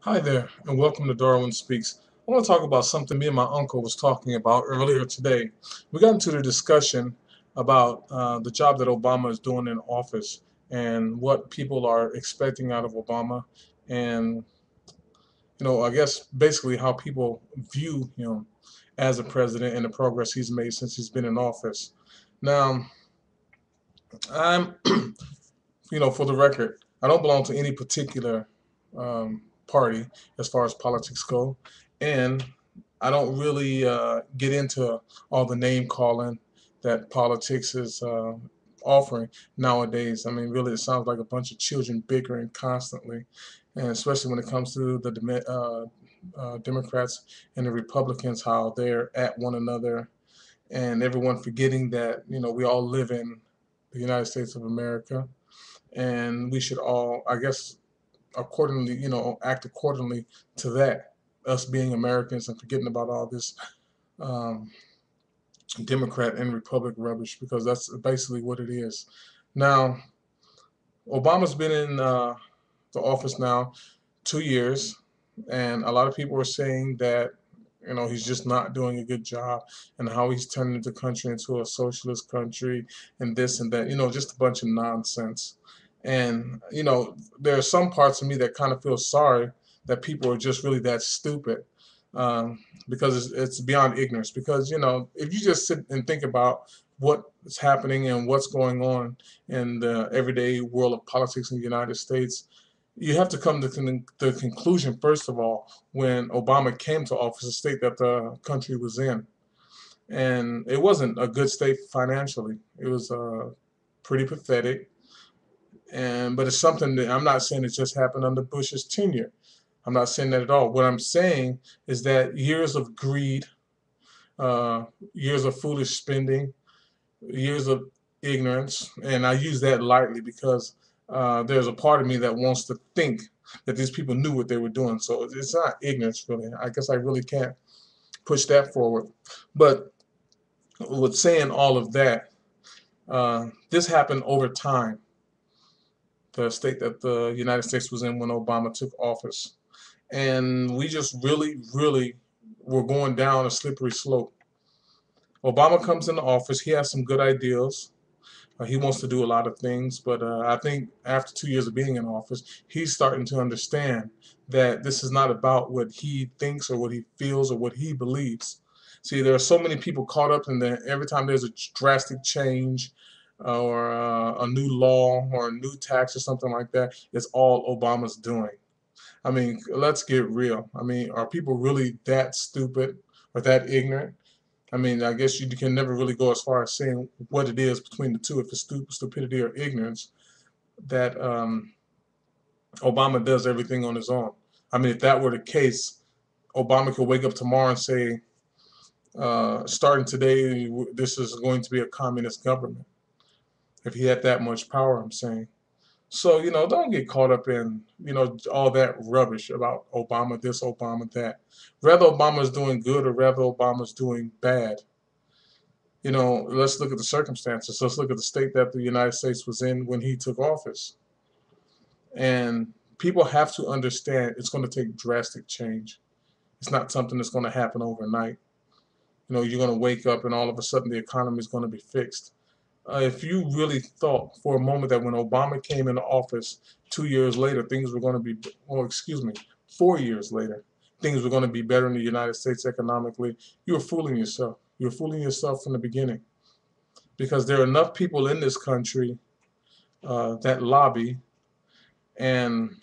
Hi there, and welcome to Darwin Speaks. I want to talk about something me and my uncle was talking about earlier today. We got into the discussion about the job that Obama is doing in office and what people are expecting out of Obama, and I guess basically how people view him as a president and the progress he's made since he's been in office. Now, I'm for the record, I don't belong to any particular party as far as politics go, and I don't really get into all the name calling that politics is offering nowadays. I mean, really, it sounds like a bunch of children bickering constantly, and especially when it comes to the Democrats and the Republicans, how they're at one another, and everyone forgetting that we all live in the United States of America, and we should all, I guess, accordingly, act accordingly to that. Us being Americans and forgetting about all this um, Democrat and Republic rubbish, because that's basically what it is. Now, Obama's been in the office now 2 years, and a lot of people are saying that he's just not doing a good job, and how he's turning the country into a socialist country, and this and that. Just a bunch of nonsense. And there are some parts of me that kind of feel sorry that people are just really that stupid, because it's beyond ignorance. Because if you just sit and think about what is happening and what's going on in the everyday world of politics in the United States, you have to come to the conclusion, first of all, when Obama came to office, the state that the country was in. And it wasn't a good state financially. It was pretty pathetic. But it's something that I'm not saying it just happened under Bush's tenure. I'm not saying that at all. What I'm saying is that years of greed, uh, years of foolish spending, years of ignorance, and I use that lightly because there's a part of me that wants to think that these people knew what they were doing. So it's not ignorance, really. I guess I really can't push that forward. But with saying all of that, this happened over time, the state that the United States was in when Obama took office. And we just really, really were going down a slippery slope. Obama comes into office, he has some good ideas. He wants to do a lot of things, but I think after 2 years of being in office, he's starting to understand that this is not about what he thinks or what he feels or what he believes. See, there are so many people caught up in that every time there's a drastic change or a new law or a new tax or something like that, it's all Obama's doing. I mean, let's get real. I mean, are people really that stupid or that ignorant? I mean, I guess you can never really go as far as saying what it is between the two, if it's stupidity or ignorance, that Obama does everything on his own. I mean, if that were the case, Obama could wake up tomorrow and say, starting today, this is going to be a communist government. If he had that much power, I'm saying. So, don't get caught up in, all that rubbish about Obama this, Obama that. Whether Obama's doing good or whether Obama's doing bad, let's look at the circumstances. Let's look at the state that the United States was in when he took office. And people have to understand it's going to take drastic change. It's not something that's going to happen overnight. You're going to wake up and all of a sudden the economy is going to be fixed. If you really thought for a moment that when Obama came into office 2 years later, things were going to be, or excuse me, 4 years later, things were going to be better in the United States economically, you were fooling yourself. You were fooling yourself from the beginning, because there are enough people in this country that lobby, and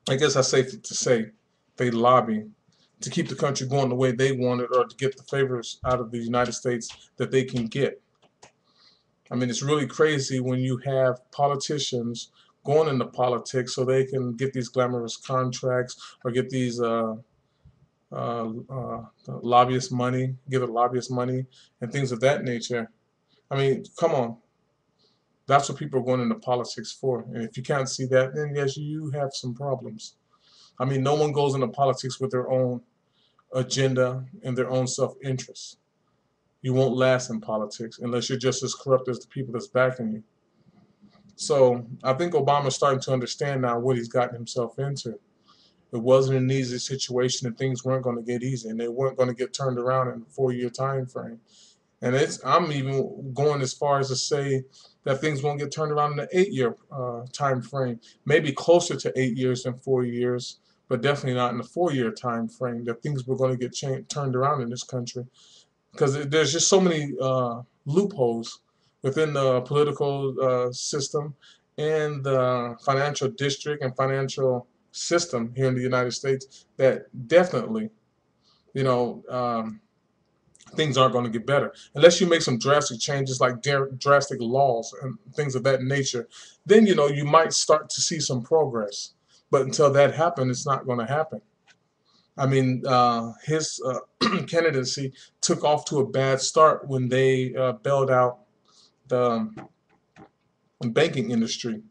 I guess I safe to say they lobby to keep the country going the way they want it, or to get the favors out of the United States that they can get. I mean, it's really crazy when you have politicians going into politics so they can get these glamorous contracts or get these lobbyist money, get a lobbyist money, and things of that nature. I mean, come on. That's what people are going into politics for. And if you can't see that, then yes, you have some problems. I mean, no one goes into politics with their own agenda and their own self interest. You won't last in politics unless you're just as corrupt as the people that's backing you. So I think Obama's starting to understand now what he's gotten himself into. It wasn't an easy situation, and things weren't going to get easy, and they weren't going to get turned around in a 4-year time frame. And I'm even going as far as to say that things won't get turned around in an 8-year time frame, maybe closer to 8 years than 4 years, but definitely not in a 4-year time frame. That things were going to get turned around in this country, because there's just so many loopholes within the political system and the financial district and financial system here in the United States that definitely, you know, things aren't going to get better unless you make some drastic changes, like drastic laws and things of that nature. Then you might start to see some progress. But until that happens, it's not going to happen. I mean, his candidacy took off to a bad start when they bailed out the banking industry.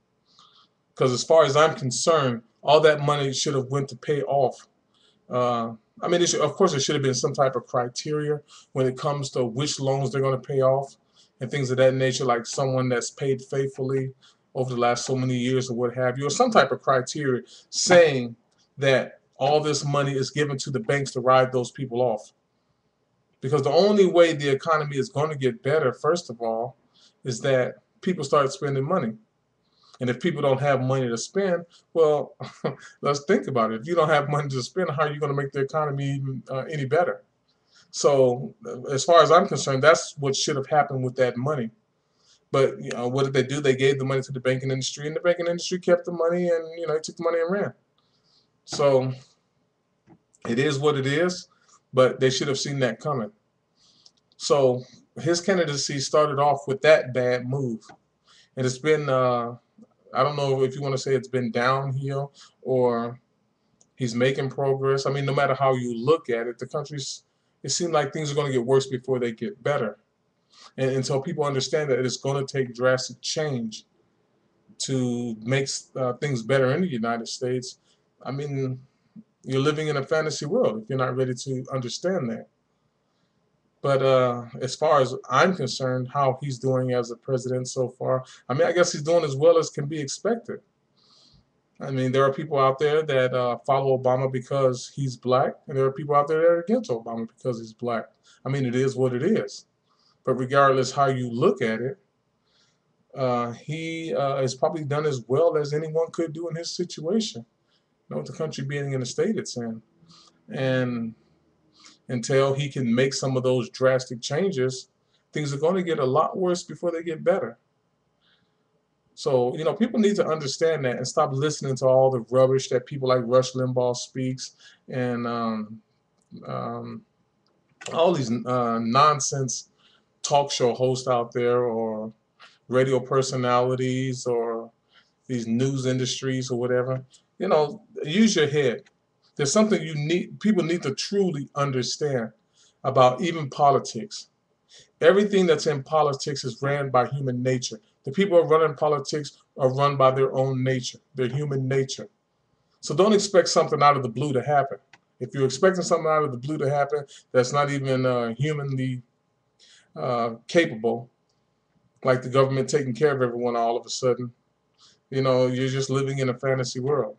Because as far as I'm concerned, all that money should have went to pay off. I mean, of course, there should have been some type of criteria when it comes to which loans they're going to pay off and things of that nature, like someone that's paid faithfully over the last so many years or what have you, or some type of criteria saying that all this money is given to the banks to ride those people off. Because the only way the economy is going to get better, first of all, is that people start spending money. And if people don't have money to spend, well, let's think about it. If you don't have money to spend, how are you going to make the economy even any better? So as far as I'm concerned, that's what should have happened with that money. But what did they do? They gave the money to the banking industry, and the banking industry kept the money, and they took the money and ran. So it is what it is, but they should have seen that coming. So his candidacy started off with that bad move, and it's been I don't know if you want to say it's been downhill or he's making progress. I mean, no matter how you look at it, it seems like things are going to get worse before they get better. And until people understand that it's going to take drastic change to make things better in the United States, I mean, you're living in a fantasy world if you're not ready to understand that. But as far as I'm concerned, how he's doing as a president so far, I mean, I guess he's doing as well as can be expected. I mean, there are people out there that follow Obama because he's black, and there are people out there that are against Obama because he's black. I mean, it is what it is. But regardless how you look at it, he has probably done as well as anyone could do in his situation. With the country being in the state it's in. And until he can make some of those drastic changes, things are going to get a lot worse before they get better. So, people need to understand that and stop listening to all the rubbish that people like Rush Limbaugh speaks and all these nonsense talk show hosts out there, or radio personalities, or these news industries or whatever. Use your head. There's something people need to truly understand about even politics. Everything that's in politics is ran by human nature. The people who are running politics are run by their own nature, their human nature. So don't expect something out of the blue to happen. If you're expecting something out of the blue to happen that's not even humanly capable, like the government taking care of everyone all of a sudden, you're just living in a fantasy world,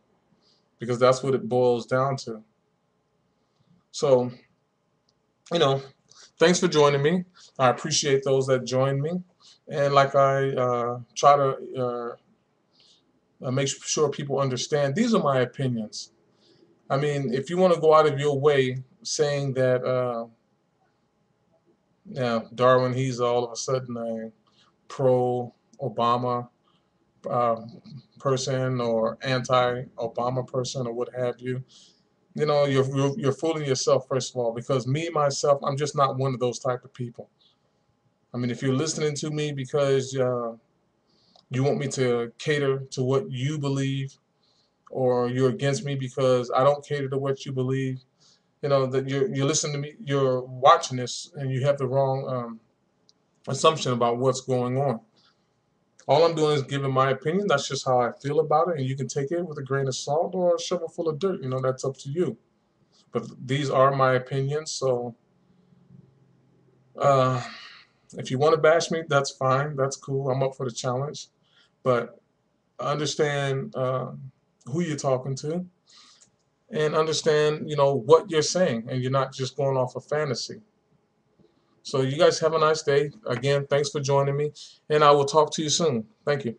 because that's what it boils down to. So, thanks for joining me. I appreciate those that join me. And like I try to make sure people understand, these are my opinions. I mean, if you want to go out of your way saying that, Darwin, he's all of a sudden a pro-Obama person or anti-Obama person or what have you, you're fooling yourself, first of all, because myself, I'm just not one of those type of people. I mean, if you're listening to me because you want me to cater to what you believe, or you're against me because I don't cater to what you believe, that you're listening to me, you're watching this, and you have the wrong assumption about what's going on. All I'm doing is giving my opinion. That's just how I feel about it, and you can take it with a grain of salt or a shovel full of dirt. That's up to you. But these are my opinions, so if you want to bash me, that's fine. That's cool. I'm up for the challenge. But understand who you're talking to, and understand, what you're saying, and you're not just going off of fantasy. So you guys have a nice day. Again, thanks for joining me, and I will talk to you soon. Thank you.